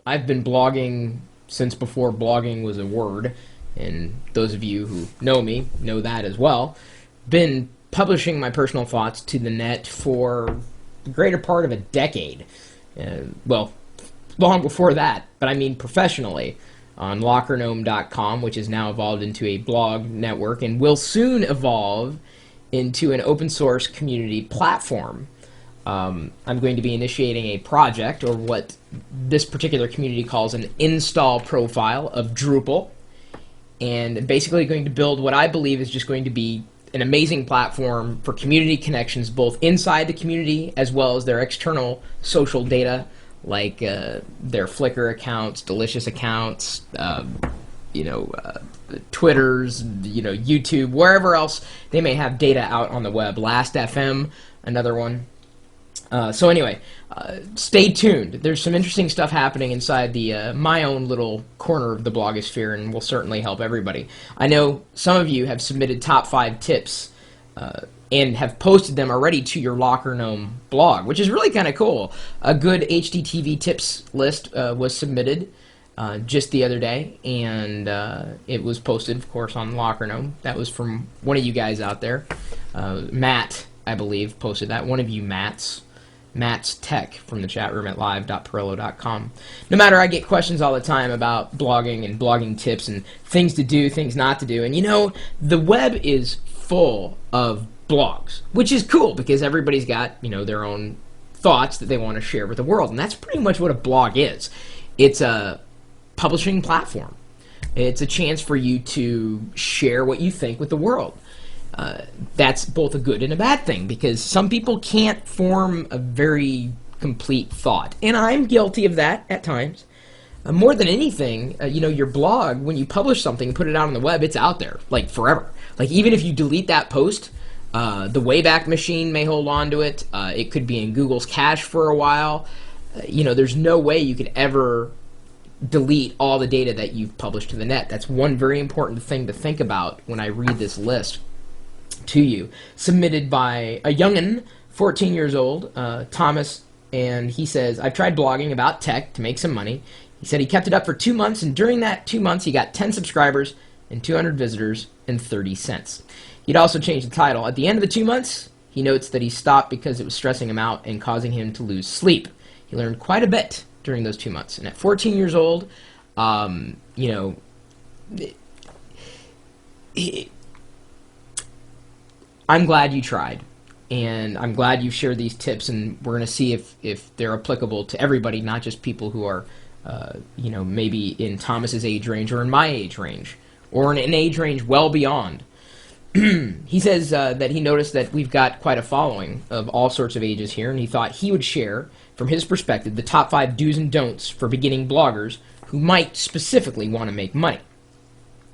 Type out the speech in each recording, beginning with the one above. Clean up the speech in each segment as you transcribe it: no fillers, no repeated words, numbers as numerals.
I've been blogging since before blogging was a word, and those of you who know me know that as well. Been publishing my personal thoughts to the net for the greater part of a decade. Well, long before that, but I mean professionally on LockerGnome.com, which has now evolved into a blog network and will soon evolve into an open source community platform. I'm going to be initiating a project, or what this particular community calls an install profile of Drupal, and basically going to build what I believe is just going to be an amazing platform for community connections, both inside the community as well as their external social data, like their Flickr accounts, Delicious accounts, Twitters, YouTube, wherever else they may have data out on the web. Last.fm, another one. So anyway, stay tuned. There's some interesting stuff happening inside the my own little corner of the blogosphere, and will certainly help everybody. I know some of you have submitted top 5 tips and have posted them already to your LockerGnome blog, which is really kind of cool. A good HDTV tips list was submitted just the other day, and it was posted, of course, on LockerGnome. That was from one of you guys out there. Matt, I believe, posted that. One of you Matt's Tech from the chat room at live.pirillo.com. No matter, I get questions all the time about blogging and blogging tips and things to do, things not to do. And the web is full of blogs, which is cool because everybody's got, their own thoughts that they want to share with the world. And that's pretty much what a blog is. It's a publishing platform. It's a chance for you to share what you think with the world. That's both a good and a bad thing, because some people can't form a very complete thought, and I'm guilty of that at times. More than anything, your blog, when you publish something and put it out on the web, it's out there, like, forever. Like, even if you delete that post, the Wayback Machine may hold on to it. It could be in Google's cache for a while. There's no way you could ever delete all the data that you've published to the net. That's one very important thing to think about when I read this list to you, submitted by a young'un, 14 years old, Thomas, and he says, I've tried blogging about tech to make some money. He said he kept it up for 2 months, and during that 2 months he got 10 subscribers and 200 visitors and 30 cents. He'd also changed the title. At the end of the 2 months, he notes that he stopped because it was stressing him out and causing him to lose sleep. He learned quite a bit during those 2 months, and at 14 years old, I'm glad you tried, and I'm glad you shared these tips, and we're going to see if they're applicable to everybody, not just people who are, maybe in Thomas's age range or in my age range, or in an age range well beyond. He says that he noticed that we've got quite a following of all sorts of ages here, and he thought he would share, from his perspective, the top 5 do's and don'ts for beginning bloggers who might specifically want to make money.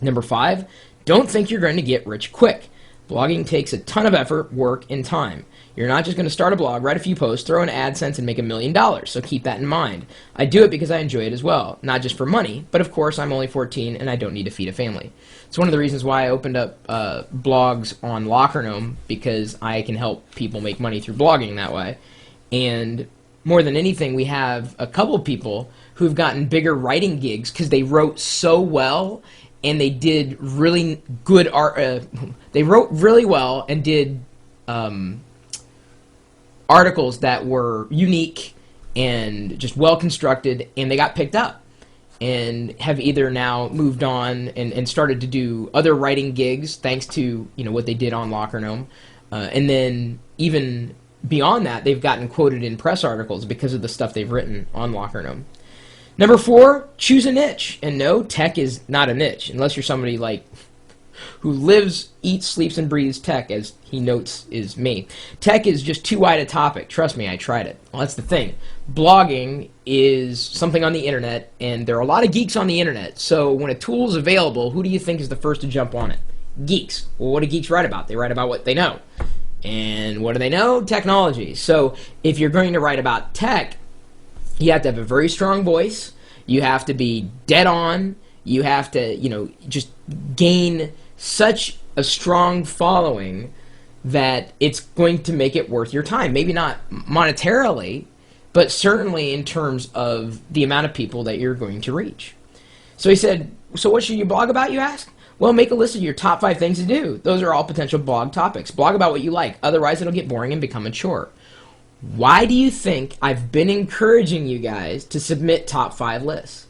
Number 5, don't think you're going to get rich quick. Blogging takes a ton of effort, work, and time. You're not just going to start a blog, write a few posts, throw in AdSense, and make $1 million, so keep that in mind. I do it because I enjoy it as well, not just for money, but of course I'm only 14 and I don't need to feed a family. It's one of the reasons why I opened up blogs on LockerGnome, because I can help people make money through blogging that way. And more than anything, we have a couple of people who've gotten bigger writing gigs because they wrote so well, and they did really good art. They wrote really well and did articles that were unique and just well constructed, and they got picked up and have either now moved on and started to do other writing gigs thanks to what they did on LockerGnome, and then even beyond that, they've gotten quoted in press articles because of the stuff they've written on LockerGnome. Number 4, choose a niche. And no, tech is not a niche, unless you're somebody like who lives, eats, sleeps, and breathes tech, as he notes is me. Tech is just too wide a topic. Trust me, I tried it. Well, that's the thing. Blogging is something on the internet, and there are a lot of geeks on the internet. So when a tool is available, who do you think is the first to jump on it? Geeks. Well, what do geeks write about? They write about what they know. And what do they know? Technology. So if you're going to write about tech, you have to have a very strong voice. You have to be dead on. You have to, just gain such a strong following that it's going to make it worth your time. Maybe not monetarily, but certainly in terms of the amount of people that you're going to reach. So he said, so what should you blog about, you ask? Well, make a list of your top 5 things to do. Those are all potential blog topics. Blog about what you like. Otherwise, it'll get boring and become a chore. Why do you think I've been encouraging you guys to submit top 5 lists?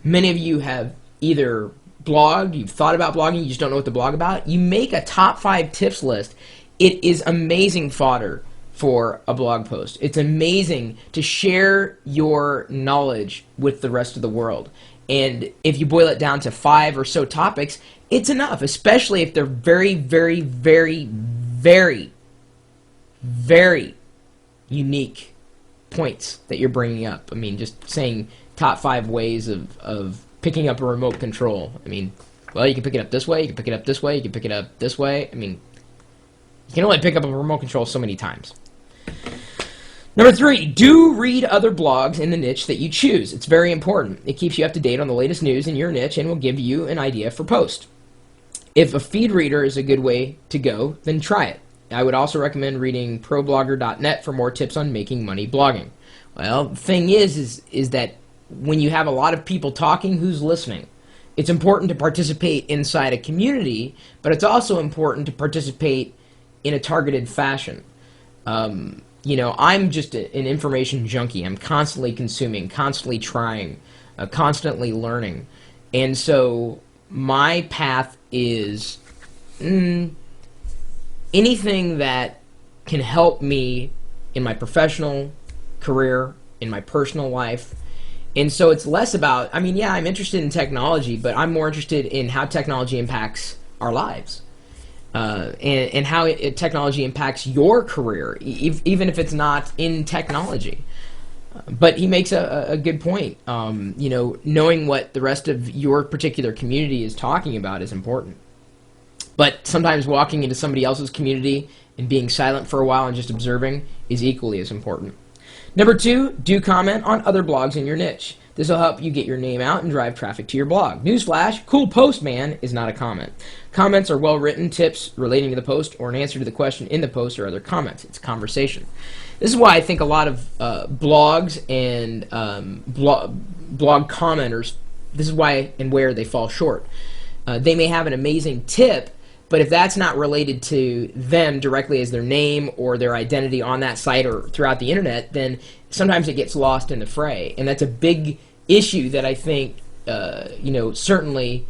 Many of you have either blogged, you've thought about blogging, you just don't know what to blog about. You make a top 5 tips list. It is amazing fodder for a blog post. It's amazing to share your knowledge with the rest of the world. And if you boil it down to 5 or so topics, it's enough, especially if they're very, very, very, very, very unique points that you're bringing up. I mean, just saying top 5 ways of picking up a remote control. I mean, well, you can pick it up this way, you can pick it up this way, you can pick it up this way. I mean, you can only pick up a remote control so many times. Number 3, do read other blogs in the niche that you choose. It's very important. It keeps you up to date on the latest news in your niche and will give you an idea for post. If a feed reader is a good way to go, then try it. I would also recommend reading ProBlogger.net for more tips on making money blogging. Well, the thing is that when you have a lot of people talking, who's listening? It's important to participate inside a community, but it's also important to participate in a targeted fashion. You know, I'm just an information junkie. I'm constantly consuming, constantly trying, constantly learning. And so my path is anything that can help me in my professional career, in my personal life. And so it's less about, I mean, yeah, I'm interested in technology, but I'm more interested in how technology impacts our lives. And how technology impacts your career, even if it's not in technology. But he makes a good point. You know, knowing what the rest of your particular community is talking about is important. But sometimes walking into somebody else's community and being silent for a while and just observing is equally as important. Number 2, do comment on other blogs in your niche. This will help you get your name out and drive traffic to your blog. Newsflash, cool post, man, is not a comment. Comments are well-written tips relating to the post or an answer to the question in the post or other comments. It's conversation. This is why I think a lot of blogs and blog commenters, this is why and where they fall short. They may have an amazing tip, but if that's not related to them directly as their name or their identity on that site or throughout the internet, then sometimes it gets lost in the fray. And that's a big issue that I think, you know, certainly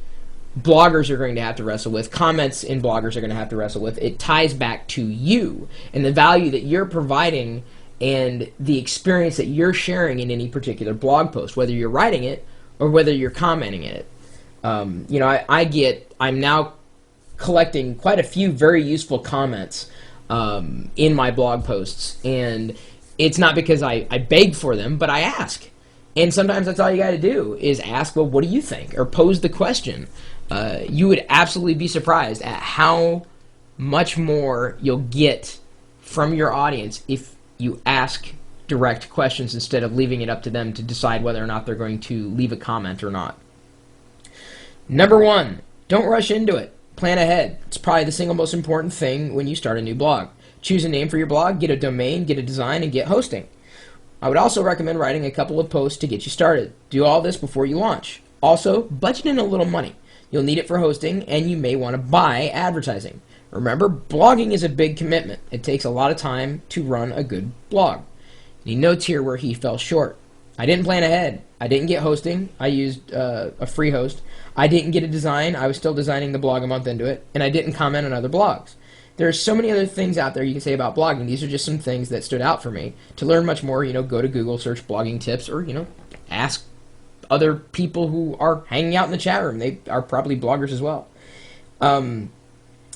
bloggers are going to have to wrestle with. Comments in bloggers are going to have to wrestle with. It ties back to you and the value that you're providing and the experience that you're sharing in any particular blog post, whether you're writing it or whether you're commenting in it. You know, I'm now collecting quite a few very useful comments in my blog posts, and it's not because I beg for them, but I ask. And sometimes that's all you got to do is ask, well, what do you think? Or pose the question. You would absolutely be surprised at how much more you'll get from your audience if you ask direct questions instead of leaving it up to them to decide whether or not they're going to leave a comment or not. Number 1, don't rush into it. Plan ahead. It's probably the single most important thing when you start a new blog. Choose a name for your blog, get a domain, get a design, and get hosting. I would also recommend writing a couple of posts to get you started. Do all this before you launch. Also, budget in a little money. You'll need it for hosting, and you may want to buy advertising. Remember, blogging is a big commitment. It takes a lot of time to run a good blog. He notes here where he fell short. I didn't plan ahead. I didn't get hosting. I used a free host. I didn't get a design. I was still designing the blog a month into it. And I didn't comment on other blogs. There are so many other things out there you can say about blogging. These are just some things that stood out for me. To learn much more, you know, go to Google, search blogging tips, or, you know, ask other people who are hanging out in the chat room. They are probably bloggers as well.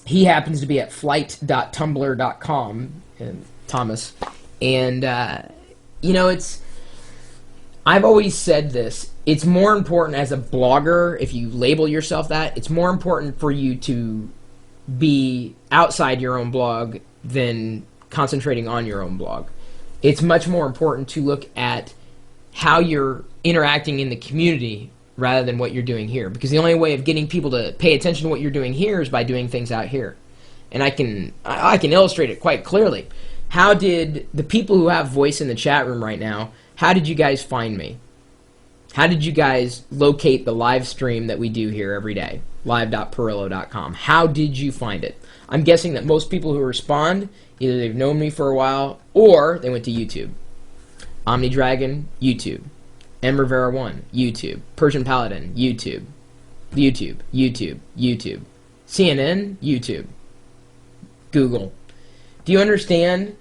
He happens to be at flight.tumblr.com, Thomas. And, you know, I've always said this. It's more important as a blogger, if you label yourself that, it's more important for you to be outside your own blog than concentrating on your own blog. It's much more important to look at how you're interacting in the community rather than what you're doing here. Because the only way of getting people to pay attention to what you're doing here is by doing things out here. And I can illustrate it quite clearly. How did the people who have voice in the chat room right now, how did you guys find me? How did you guys locate the live stream that we do here every day? live.pirillo.com. How did you find it? I'm guessing that most people who respond, either they've known me for a while or they went to YouTube. OmniDragon, YouTube. M. Rivera 1, YouTube. Persian Paladin, YouTube. YouTube, YouTube, YouTube. CNN, YouTube. Google. Do you understand?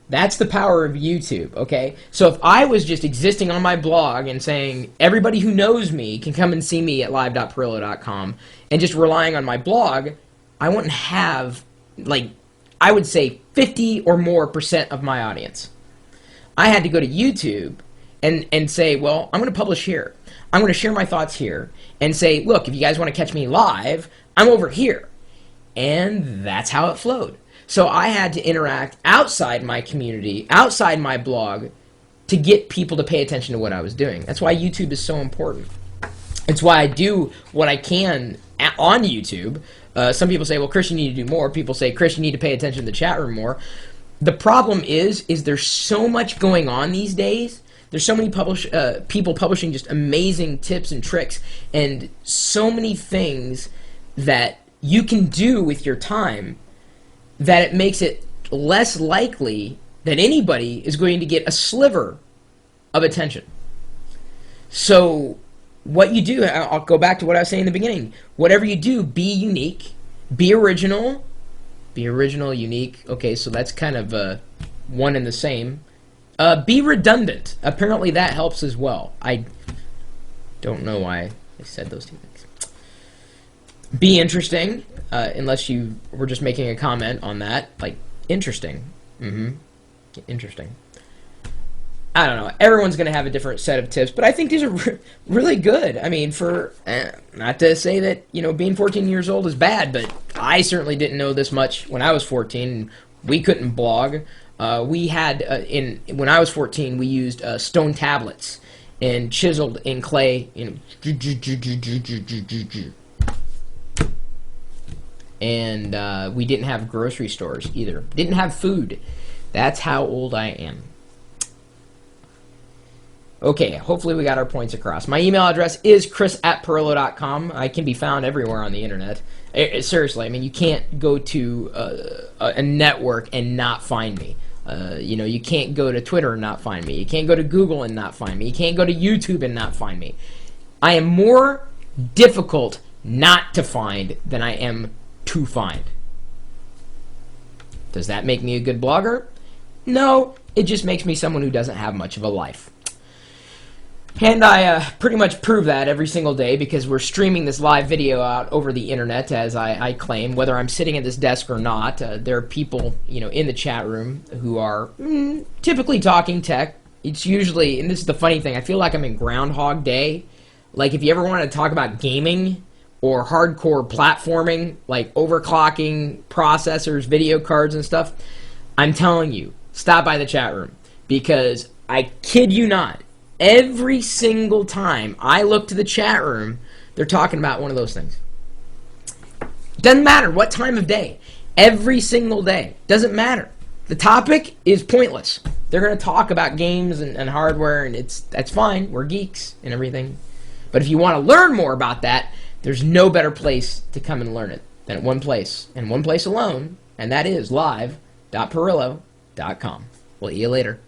That's the power of YouTube, okay? So if I was just existing on my blog and saying everybody who knows me can come and see me at live.pirillo.com and just relying on my blog, I wouldn't have, like, I would say 50 or more % of my audience. I had to go to YouTube and say, well, I'm going to publish here. I'm going to share my thoughts here and say, look, if you guys want to catch me live, I'm over here. And that's how it flowed. So I had to interact outside my community, outside my blog, to get people to pay attention to what I was doing. That's why YouTube is so important. It's why I do what I can on YouTube. Some people say, well, Chris, you need to do more. People say, Chris, you need to pay attention to the chat room more. The problem is there's so much going on these days. There's so many people publishing just amazing tips and tricks and so many things that you can do with your time that it makes it less likely that anybody is going to get a sliver of attention. So what you do, I'll go back to what I was saying in the beginning. Whatever you do, be unique, be original. Be original, unique. Okay, so that's kind of one and the same. Be redundant. Apparently that helps as well. I don't know why I said those two things. Be interesting, unless you were just making a comment on that. Like, interesting. Interesting. I don't know. Everyone's going to have a different set of tips, but I think these are really good. I mean, for, not to say that, you know, being 14 years old is bad, but I certainly didn't know this much when I was 14. And we couldn't blog. We had, when I was 14, we used stone tablets and chiseled in clay, you know, and we didn't have grocery stores either. Didn't have food. That's how old I am. Okay, hopefully we got our points across. My email address is chris@pirillo.com. I can be found everywhere on the internet. Seriously, I mean, you can't go to a network and not find me. You know, you can't go to Twitter and not find me. You can't go to Google and not find me. You can't go to YouTube and not find me. I am more difficult not to find than I am to find. Does that make me a good blogger? No, it just makes me someone who doesn't have much of a life. And I pretty much prove that every single day because we're streaming this live video out over the internet, as I claim, whether I'm sitting at this desk or not. There are people, you know, in the chat room who are typically talking tech. It's usually, and this is the funny thing, I feel like I'm in Groundhog Day. Like if you ever want to talk about gaming or hardcore platforming, like overclocking processors, video cards and stuff, I'm telling you, stop by the chat room because I kid you not, every single time I look to the chat room, they're talking about one of those things. Doesn't matter what time of day. Every single day. Doesn't matter. The topic is pointless. They're going to talk about games and hardware, and that's fine. We're geeks and everything. But if you want to learn more about that, there's no better place to come and learn it than at one place, and one place alone, and that is live.pirillo.com. We'll see you later.